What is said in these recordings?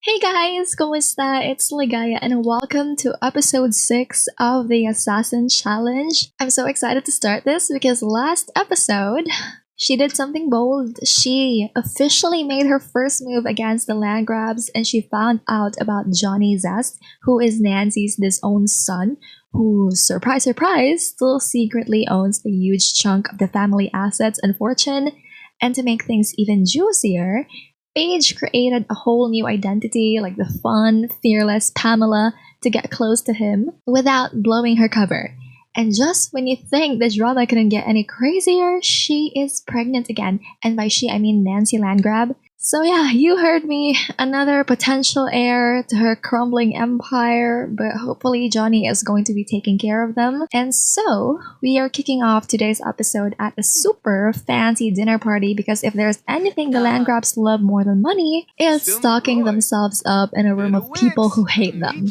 Hey guys, kumusta? It's Ligaya and welcome to episode 6 of the Assassin Challenge. I'm so excited to start this because last episode, she did something bold. She officially made her first move against the land grabs and she found out about Johnny Zest, who is Nancy's disowned son, who, surprise, surprise, still secretly owns a huge chunk of the family assets and fortune. And to make things even juicier, Paige created a whole new identity, like the fun, fearless Pamela, to get close to him without blowing her cover. And just when you think the drama couldn't get any crazier, she is pregnant again. And by she, I mean Nancy Landgrab. So yeah, you heard me. Another potential heir to her crumbling empire, but hopefully Johnny is going to be taking care of them. And so, we are kicking off today's episode at a super fancy dinner party because if there's anything the Landgrabs love more than money, it's stocking themselves up in a room of people who hate them.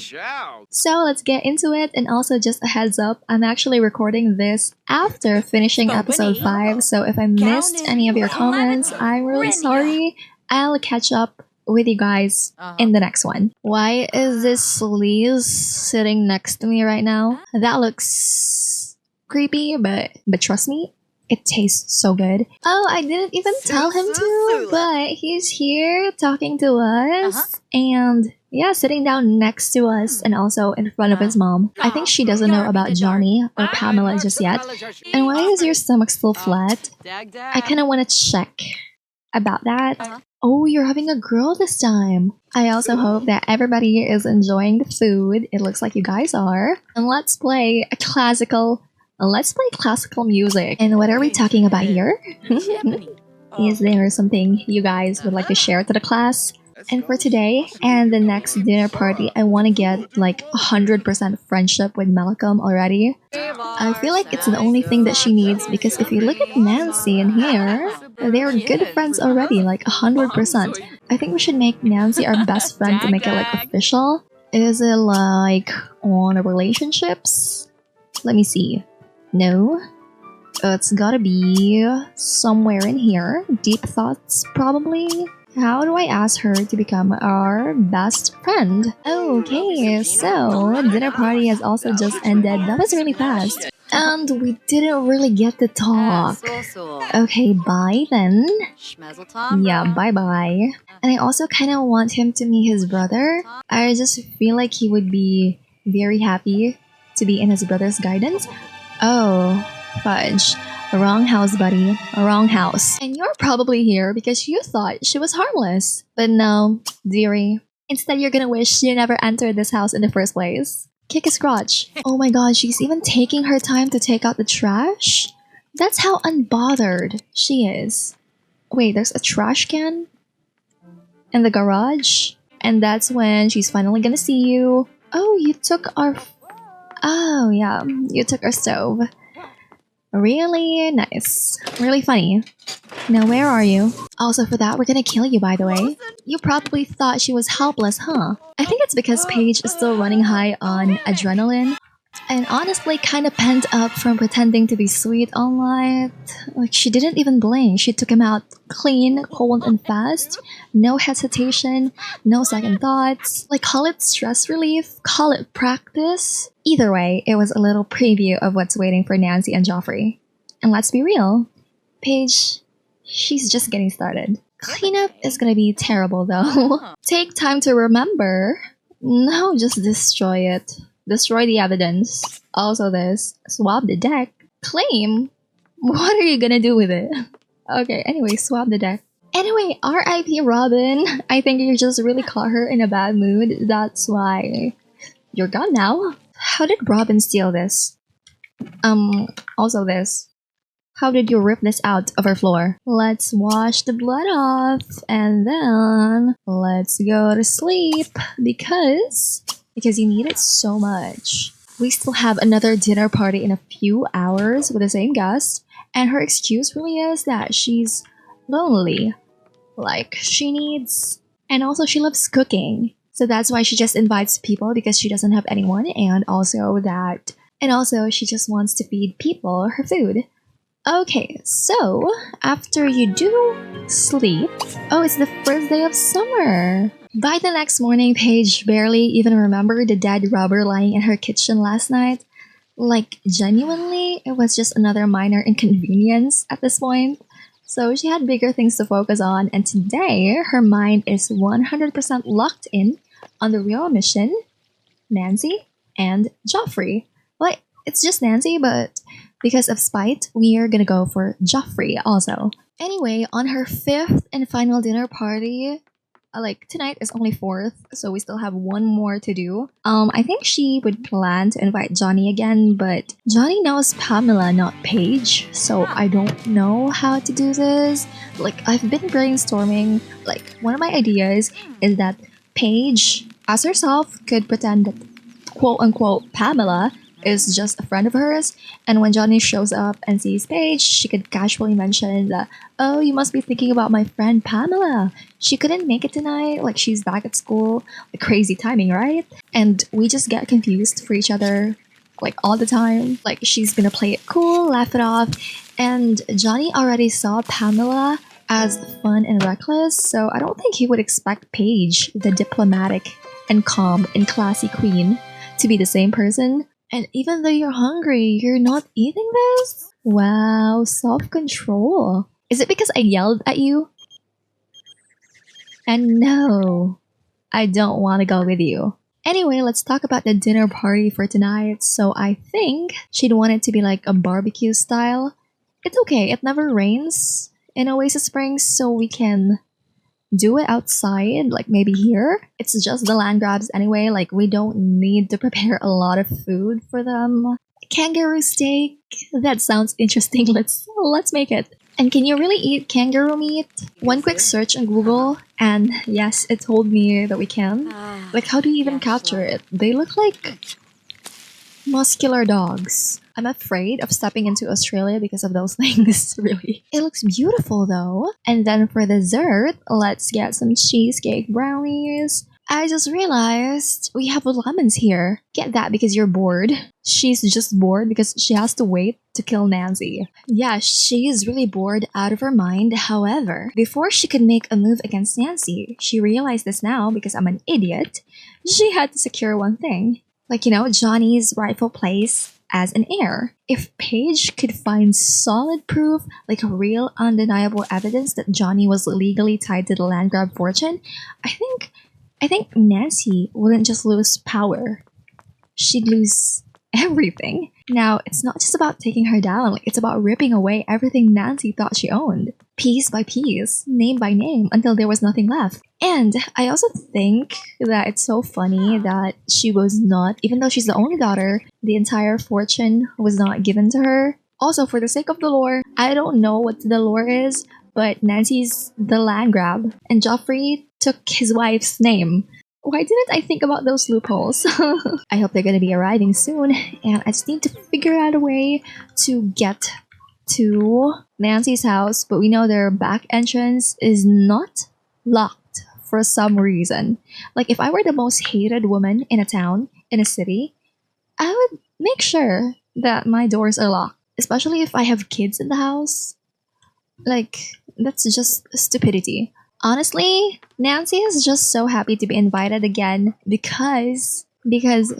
So let's get into it, and also just a heads up, I'm actually recording this after finishing episode 5, so if I missed any of your comments, I'm really sorry. I'll catch up with you guys in the next one. Why is this sleaze sitting next to me right now? That looks creepy, but trust me, it tastes so good. Oh, I didn't even tell him to, but he's here talking to us and yeah, sitting down next to us and also in front of his mom. I think she doesn't know about Johnny or Pamela just yet. And why is your stomach still flat? I kind of want to check about that. Oh, you're having a girl this time. I also hope that everybody is enjoying the food. It looks like you guys are. And let's play classical music. And what are we talking about here? Is there something you guys would like to share to the class? And for today and the next dinner party, I want to get like 100% friendship with Malcolm already. I feel like it's the only thing that she needs because if you look at Nancy in here, they're good friends already, like 100%. I think we should make Nancy our best friend to make it like official. Is it like on relationships? Let me see. No. It's gotta be somewhere in here. Deep thoughts, probably. How do I ask her to become our best friend? Okay, so dinner party has also just ended. That was really fast. And we didn't really get to talk. Okay, bye then. Yeah, bye-bye. And I also kind of want him to meet his brother. I just feel like he would be very happy to be in his brother's guidance. Oh, fudge. Wrong house, buddy. Wrong house. And you're probably here because you thought she was harmless. But no, dearie. Instead, you're gonna wish you never entered this house in the first place. Kick his crotch. Oh my god, she's even taking her time to take out the trash? That's how unbothered she is. Wait, there's a trash can? In the garage? And that's when she's finally gonna see you. Oh, you took our... Oh, yeah. You took our stove. Really nice. Really funny. Now where are you? Also for that, we're gonna kill you by the way. You probably thought she was helpless, huh? I think it's because Paige is still running high on adrenaline. And honestly kinda pent up from pretending to be sweet all night. Like she didn't even blink. She took him out clean, cold and fast. No hesitation, no second thoughts. Like call it stress relief, call it practice. Either way, it was a little preview of what's waiting for Nancy and Joffrey. And let's be real, Paige, she's just getting started. Cleanup is gonna be terrible though. Take time to remember. No, just destroy it. Destroy the evidence. Also this. Swab the deck. Claim? What are you gonna do with it? Okay, anyway, swab the deck. Anyway, R.I.P. Robin. I think you just really caught her in a bad mood. That's why you're gone now. How did Robin steal this? Also this. How did you rip this out of her floor? Let's wash the blood off and then let's go to sleep because you need it so much. We still have another dinner party in a few hours with the same guest, and her excuse really is that she's lonely. Like, she needs... And also she loves cooking. So that's why she just invites people because she doesn't have anyone, and also she just wants to feed people her food. Okay, so after you do sleep, oh, it's the first day of summer. By the next morning, Paige barely even remembered the dead rubber lying in her kitchen last night. Like, genuinely, it was just another minor inconvenience at this point. So she had bigger things to focus on, and today her mind is 100% locked in on the real mission, Nancy and Joffrey. Like, it's just Nancy, but because of spite, we are gonna go for Joffrey also. Anyway, on her fifth and final dinner party, like tonight is only fourth, so we still have one more to do. I think she would plan to invite Johnny again, but Johnny knows Pamela, not Paige, so I don't know how to do this. Like, I've been brainstorming. Like, one of my ideas is that Paige, as herself, could pretend that quote unquote Pamela is just a friend of hers, and when Johnny shows up and sees Paige, she could casually mention that, oh, you must be thinking about my friend Pamela. She couldn't make it tonight, like she's back at school. Like, crazy timing, right? And we just get confused for each other, like all the time. Like, she's gonna play it cool, laugh it off, and Johnny already saw Pamela as fun and reckless, so I don't think he would expect Paige, the diplomatic and calm and classy queen, to be the same person. And even though you're hungry, you're not eating this? Wow, self-control. Is it because I yelled at you? And no, I don't want to go with you. Anyway, let's talk about the dinner party for tonight. So I think she'd want it to be like a barbecue style. It's okay, it never rains in Oasis Springs, so we can do it outside, like maybe here. It's just the land grabs anyway, like we don't need to prepare a lot of food for them. Kangaroo steak, that sounds interesting. Let's make it. And can you really eat kangaroo meat? One quick search on Google, and yes, it told me that we can. Like, how do you even capture it? They look like muscular dogs. I'm afraid of stepping into Australia because of those things, really. It looks beautiful though. And then for dessert, let's get some cheesecake brownies. I just realized we have lemons here. Get that because you're bored. She's just bored because she has to wait to kill Nancy. Yeah, she is really bored out of her mind. However, before she could make a move against Nancy, she realized this now because I'm an idiot. She had to secure one thing. Like, Johnny's rightful place as an heir. If Paige could find solid proof, like real undeniable evidence that Johnny was legally tied to the land grab fortune, I think Nancy wouldn't just lose power. She'd lose everything. Now, it's not just about taking her down, like it's about ripping away everything Nancy thought she owned. Piece by piece, name by name, until there was nothing left. And I also think that it's so funny that she was not, even though she's the only daughter, the entire fortune was not given to her. Also, for the sake of the lore, I don't know what the lore is, but Nancy's the land grab, and Joffrey took his wife's name. Why didn't I think about those loopholes? I hope they're gonna be arriving soon, and I just need to figure out a way to get to Nancy's house, but we know their back entrance is not locked for some reason. Like, if I were the most hated woman in a town, in a city, I would make sure that my doors are locked, especially if I have kids in the house. Like, that's just stupidity. Honestly, Nancy is just so happy to be invited again because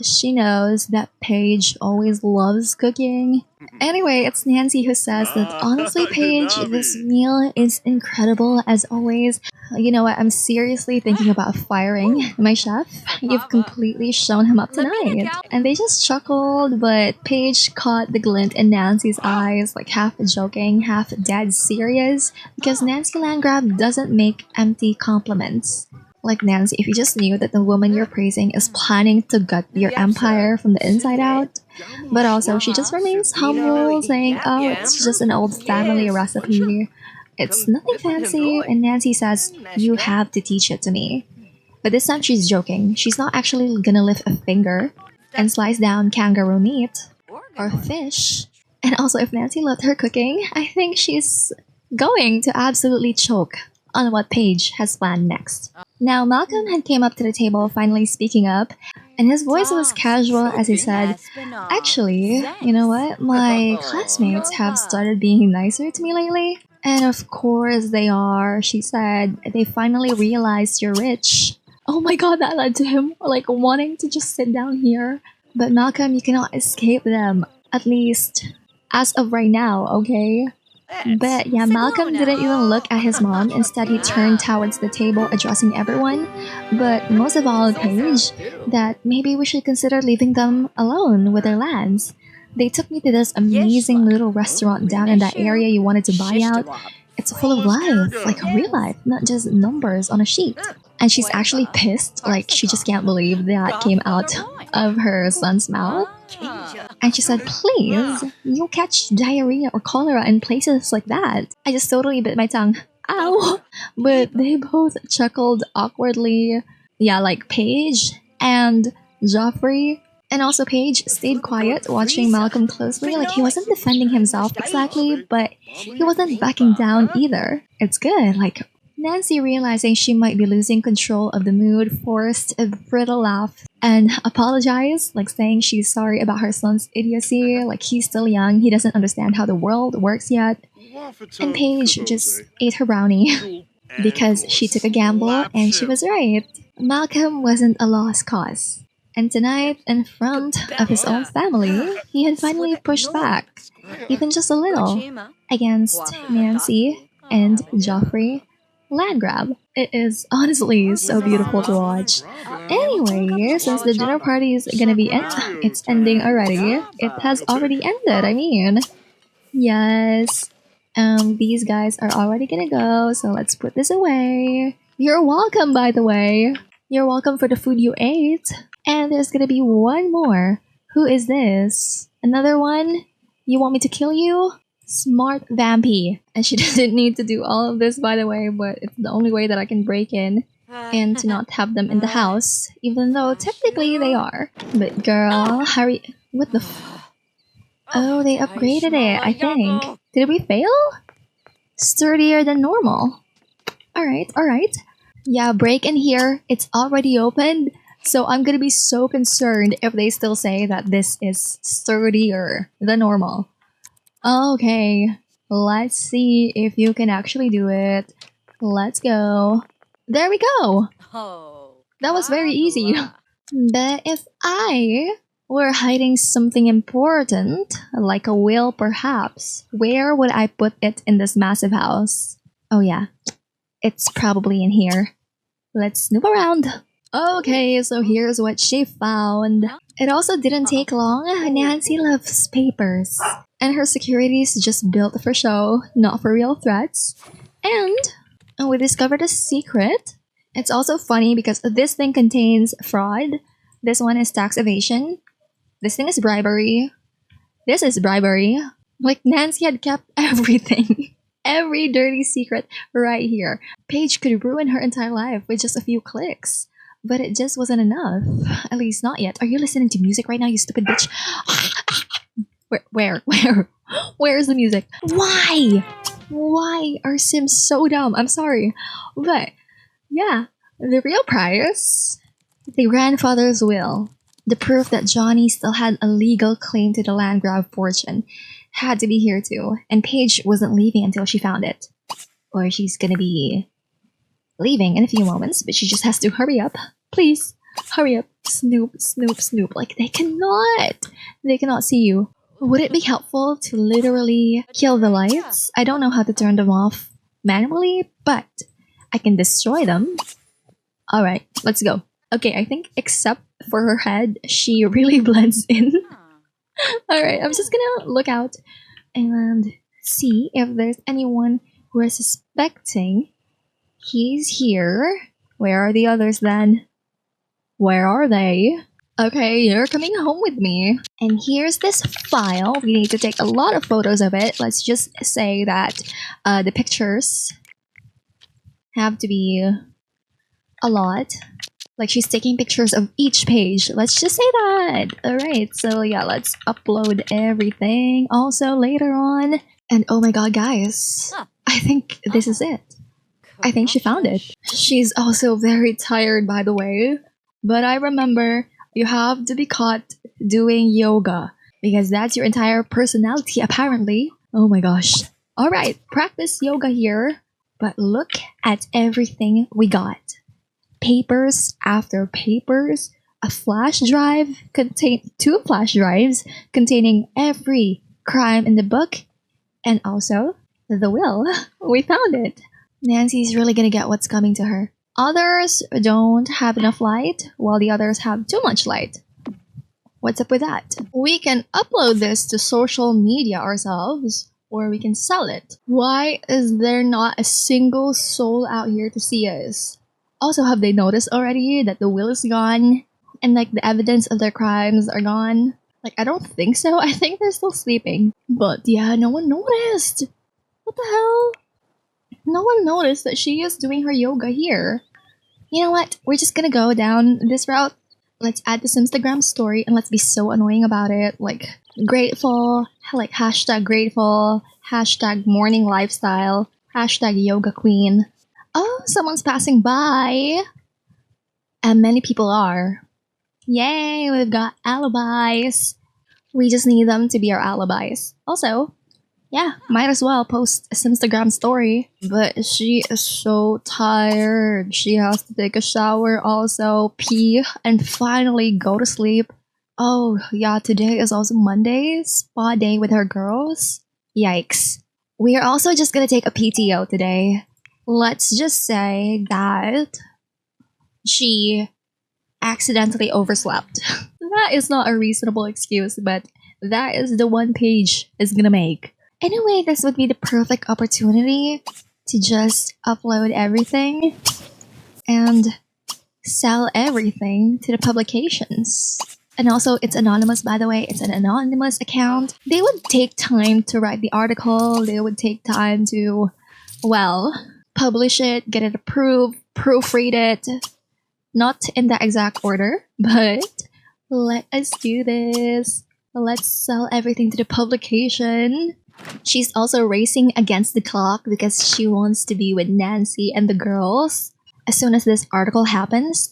she knows that Paige always loves cooking. Anyway, it's Nancy who says that, honestly, Paige, this meal is incredible as always. You know what? I'm seriously thinking about firing my chef. You've completely shown him up tonight. And they just chuckled, but Paige caught the glint in Nancy's eyes, like half joking, half dead serious, because Nancy Landgrab doesn't make empty compliments. Like, Nancy, if you just knew that the woman you're praising is planning to gut your empire from the inside out. But also, she just remains humble, saying, oh, it's just an old family recipe. It's nothing fancy, and Nancy says, you have to teach it to me. But this time she's joking. She's not actually gonna lift a finger and slice down kangaroo meat or fish. And also, if Nancy loved her cooking, I think she's going to absolutely choke on what Paige has planned next. Now Malcolm had came up to the table, finally speaking up, and his voice was casual as he said, "Actually, you know what? My classmates have started being nicer to me lately." And of course they are, she said. They finally realized you're rich. Oh my god, that led to him like wanting to just sit down here. But Malcolm, you cannot escape them. At least as of right now, okay? But yeah, Malcolm didn't even look at his mom. Instead, he turned towards the table, addressing everyone. But most of all, Paige, that maybe we should consider leaving them alone with their lands. They took me to this amazing little restaurant down in that area you wanted to buy out. It's full of life, like real life, not just numbers on a sheet. And she's actually pissed, like she just can't believe that came out of her son's mouth. And she said, "Please, you'll catch diarrhea or cholera in places like that." I just totally bit my tongue. Ow! But they both chuckled awkwardly. Yeah, like Paige and Joffrey. And also Paige stayed quiet, watching Malcolm closely. Like he wasn't defending himself exactly, but he wasn't backing down either. It's good. Like Nancy, realizing she might be losing control of the mood, forced a brittle laugh and apologized, like saying she's sorry about her son's idiocy. Like he's still young, he doesn't understand how the world works yet. And Paige just ate her brownie because she took a gamble and she was right. Malcolm wasn't a lost cause. And tonight, in front of his own family, he had finally pushed back, even just a little, against Nancy and Joffrey. Land grab. It is honestly so beautiful to watch. Anyway, since the dinner party is gonna be it's ending already. It has already ended, I mean. Yes. These guys are already gonna go, so let's put this away. You're welcome, by the way. You're welcome for the food you ate. And there's gonna be one more. Who is this? Another one? You want me to kill you? Smart Vampy. And she doesn't need to do all of this, by the way, but it's the only way that I can break in and to not have them in the house, even though technically they are. But girl, hurry. What the Oh, they upgraded it, I think. Did we fail? Sturdier than normal. Alright. Yeah, break in here. It's already opened. So I'm gonna be so concerned if they still say that this is sturdier than normal. Okay, let's see if you can actually do it. Let's go. There we go! That was very easy. But if I were hiding something important, like a will perhaps, where would I put it in this massive house? Oh yeah, it's probably in here. Let's snoop around. Okay, so here's what she found. It also didn't take long. Nancy loves papers. And her security's just built for show, not for real threats. And we discovered a secret. It's also funny because this thing contains fraud. This one is tax evasion. This thing is bribery. This is bribery. Like Nancy had kept everything. Every dirty secret right here. Paige could ruin her entire life with just a few clicks. But it just wasn't enough. At least not yet. Are you listening to music right now, you stupid bitch? Where? Where is the music? Why? Why are Sims so dumb? I'm sorry. But, yeah. The real prize? The grandfather's will. The proof that Johnny still had a legal claim to the land grab fortune had to be here too. And Paige wasn't leaving until she found it. Or she's gonna be leaving in a few moments, but she just has to hurry up. Please, hurry up. Snoop. Like, they cannot see you. Would it be helpful to literally kill the lights? I don't know how to turn them off manually, but I can destroy them. Alright, let's go. Okay, I think except for her head, she really blends in. Alright, I'm just gonna look out and see if there's anyone who is suspecting he's here. Where are the others then? Where are they? Okay, you're coming home with me. And here's this file. We need to take a lot of photos of it. Let's just say that the pictures have to be a lot. Like she's taking pictures of each page. Let's just say that. Alright, so yeah, let's upload everything also later on. And oh my god, guys. I think this is it. I think she found it. She's also very tired, by the way. But I remember you have to be caught doing yoga because that's your entire personality, apparently. Oh my gosh. Alright, practice yoga here. But look at everything we got. Papers after papers, a flash drive, two flash drives containing every crime in the book, and also the will. We found it. Nancy's really gonna get what's coming to her. Others don't have enough light, while the others have too much light. What's up with that? We can upload this to social media ourselves, or we can sell it. Why is there not a single soul out here to see us? Also, have they noticed already that the will is gone? And like the evidence of their crimes are gone? Like, I don't think so. I think they're still sleeping. But yeah, no one noticed. What the hell? No one noticed that she is doing her yoga here. You know what? We're just gonna go down this route. Let's add this Instagram story and let's be so annoying about it. Like, grateful, like hashtag grateful, hashtag morning lifestyle, hashtag yoga queen. Oh, someone's passing by. And many people are. Yay, we've got alibis. We just need them to be our alibis. Also, yeah, might as well post a Instagram story. But she is so tired. She has to take a shower also, pee, and finally go to sleep. Oh, yeah, today is also Monday, spa day with her girls. Yikes. We are also just gonna take a PTO today. Let's just say that she accidentally overslept. That is not a reasonable excuse, but that is the one Paige is gonna make. Anyway, this would be the perfect opportunity to just upload everything and sell everything to the publications. And also, it's anonymous, by the way. It's an anonymous account. They would take time to write the article. They would take time to, well, publish it, get it approved, proofread it. Not in that exact order, but let us do this. Let's sell everything to the publication. She's also racing against the clock because she wants to be with Nancy and the girls as soon as this article happens.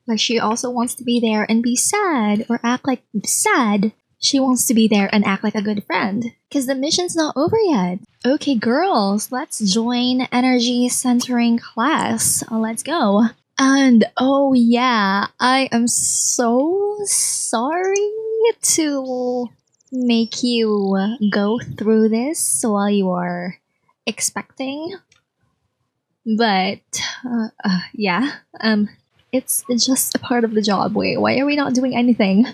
Like, she also wants to be there and be sad or act like sad. She wants to be there and act like a good friend because the mission's not over yet. Okay, girls, let's join energy centering class. Let's go. And oh yeah, I am so sorry to make you go through this while you are expecting. But yeah, it's just a part of the job. Wait, why are we not doing anything?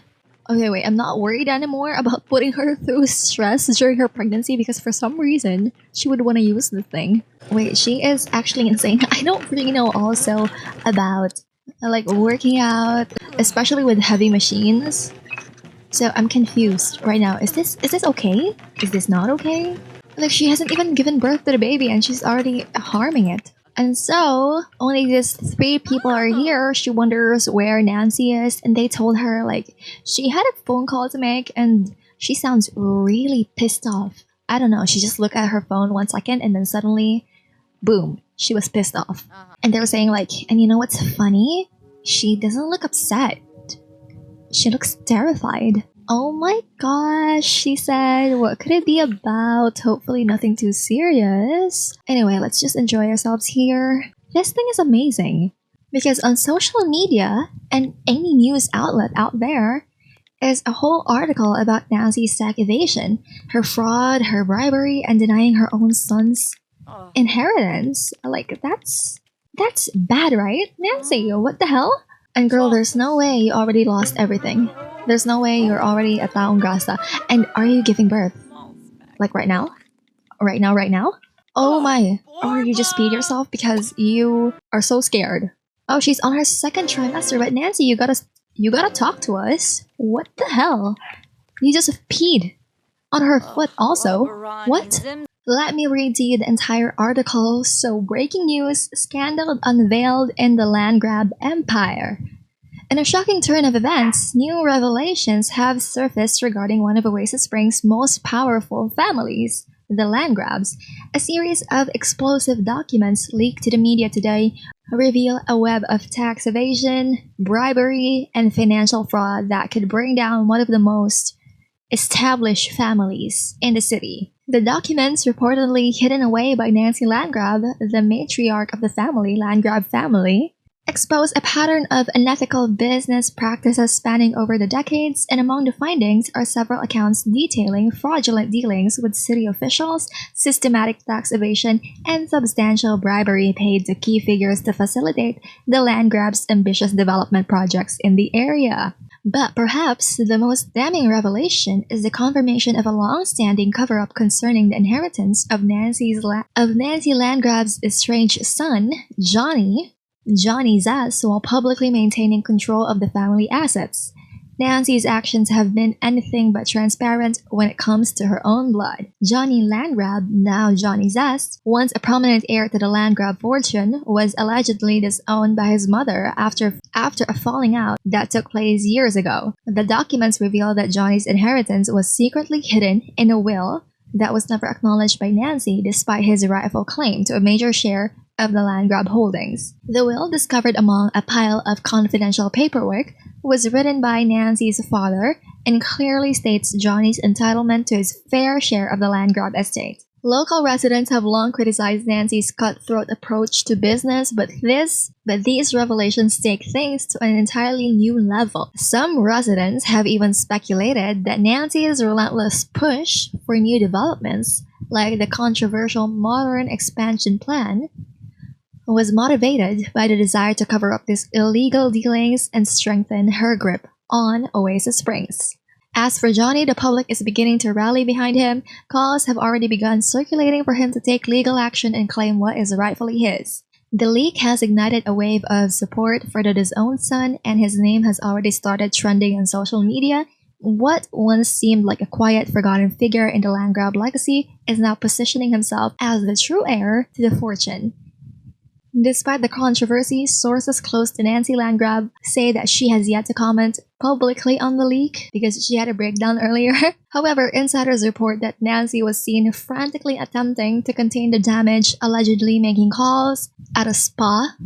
Okay, wait, I'm not worried anymore about putting her through stress during her pregnancy because for some reason she would want to use the thing. Wait, she is actually insane. I don't really know also about like working out, especially with heavy machines. So I'm confused right now. Is this okay? Is this not okay? Like, she hasn't even given birth to the baby and she's already harming it. And so, only these 3 people are here. She wonders where Nancy is, and they told her, like, she had a phone call to make, and she sounds really pissed off. I don't know, she just looked at her phone 1 second, and then suddenly, boom, she was pissed off. And they were saying, like, and you know what's funny? She doesn't look upset. She looks terrified. Oh my gosh, she said, what could it be about? Hopefully nothing too serious. Anyway, let's just enjoy ourselves here. This thing is amazing. Because on social media and any news outlet out there is a whole article about Nancy's tech evasion, her fraud, her bribery, and denying her own son's inheritance. Like, that's bad, right? Nancy, what the hell? And girl, there's no way you already lost everything. There's no way you're already at taong grasa. And are you giving birth? Like right now? Right now? Oh my. Or you just peed yourself because you are so scared. Oh, she's on her 2nd trimester. But Nancy, you gotta talk to us. What the hell? You just peed on her foot also. What? Let me read to you the entire article. So, breaking news, scandal unveiled in the land grab empire. In a shocking turn of events, new revelations have surfaced regarding one of Oasis Spring's most powerful families. the land grabs. A series of explosive documents leaked to the media today reveal a web of tax evasion, bribery, and financial fraud that could bring down one of the most established families in the city. The documents, reportedly hidden away by Nancy Landgrab, the matriarch of the Landgrab family, expose a pattern of unethical business practices spanning over the decades, and among the findings are several accounts detailing fraudulent dealings with city officials, systematic tax evasion, and substantial bribery paid to key figures to facilitate the Landgrab's ambitious development projects in the area. But perhaps the most damning revelation is the confirmation of a long-standing cover-up concerning the inheritance of Nancy Landgrab's estranged son, Johnny Zas, while publicly maintaining control of the family assets. Nancy's actions have been anything but transparent when it comes to her own blood. Johnny Landgrab, now Johnny Zas, once a prominent heir to the Landgrab fortune, was allegedly disowned by his mother after a falling out that took place years ago. The documents reveal that Johnny's inheritance was secretly hidden in a will that was never acknowledged by Nancy despite his rightful claim to a major share of the Landgrab holdings. The will, discovered among a pile of confidential paperwork, was written by Nancy's father and clearly states Johnny's entitlement to his fair share of the Landgrab estate. Local residents have long criticized Nancy's cutthroat approach to business, but these revelations take things to an entirely new level. Some residents have even speculated that Nancy's relentless push for new developments, like the controversial modern expansion plan, was motivated by the desire to cover up these illegal dealings and strengthen her grip on Oasis Springs. As for Johnny, the public is beginning to rally behind him. Calls have already begun circulating for him to take legal action and claim what is rightfully his. The leak has ignited a wave of support for the disowned son, and his name has already started trending on social media. What once seemed like a quiet, forgotten figure in the Landgrab legacy is now positioning himself as the true heir to the fortune. Despite the controversy, sources close to Nancy Landgrab say that she has yet to comment publicly on the leak because she had a breakdown earlier. However, insiders report that Nancy was seen frantically attempting to contain the damage, allegedly making calls at a spa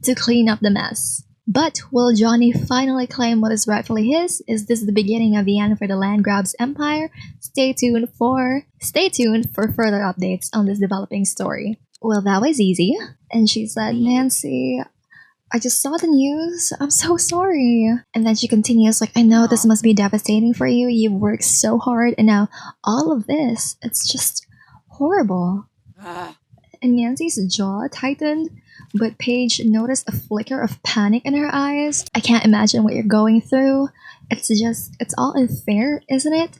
to clean up the mess. But will Johnny finally claim what is rightfully his? Is this the beginning of the end for the Landgrab's empire? Stay tuned for further updates on this developing story. Well, that was easy. And she said, Nancy, I just saw the news. I'm so sorry. And then she continues, like, I know this must be devastating for you. You've worked so hard. And now all of this, it's just horrible. And Nancy's jaw tightened, but Paige noticed a flicker of panic in her eyes. I can't imagine what you're going through. It's all unfair, isn't it?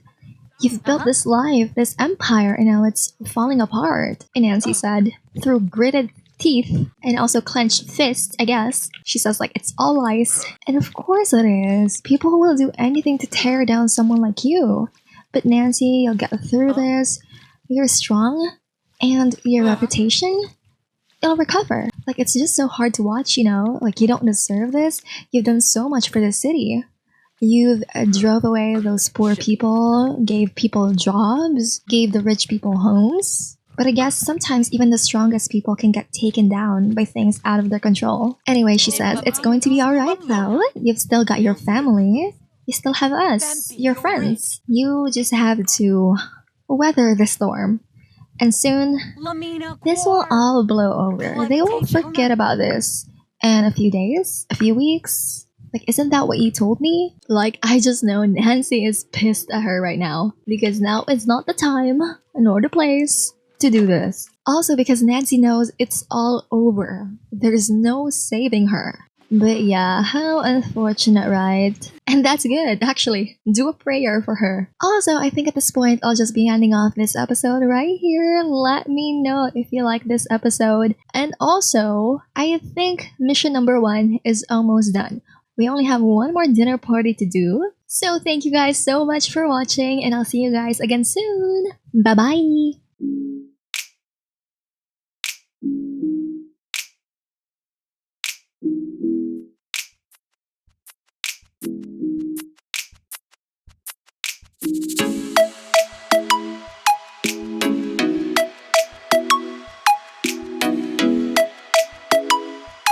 You've built this life, this empire, and now it's falling apart. And Nancy said, through gritted teeth and also clenched fists, I guess. She says, like, it's all lies. And of course it is. People will do anything to tear down someone like you. But Nancy, you'll get through this. You're strong. And your reputation, it'll recover. Like, it's just so hard to watch, you know? Like, you don't deserve this. You've done so much for the city. You've drove away those poor people, gave people jobs, gave the rich people homes. But I guess sometimes even the strongest people can get taken down by things out of their control. Anyway, she says, it's going to be alright though. You've still got your family. You still have us, your friends. You just have to weather the storm. And soon, this will all blow over. They will forget about this in a few days, a few weeks. Like, isn't that what you told me? Like, I just know Nancy is pissed at her right now. Because now is not the time, nor the place, to do this. Also because Nancy knows it's all over. There's no saving her. But yeah, how unfortunate, right? And that's good, actually. Do a prayer for her. Also, I think at this point, I'll just be ending off this episode right here. Let me know if you like this episode. And also, I think mission number 1 is almost done. We only have one more dinner party to do. So thank you guys so much for watching, and I'll see you guys again soon. Bye-bye!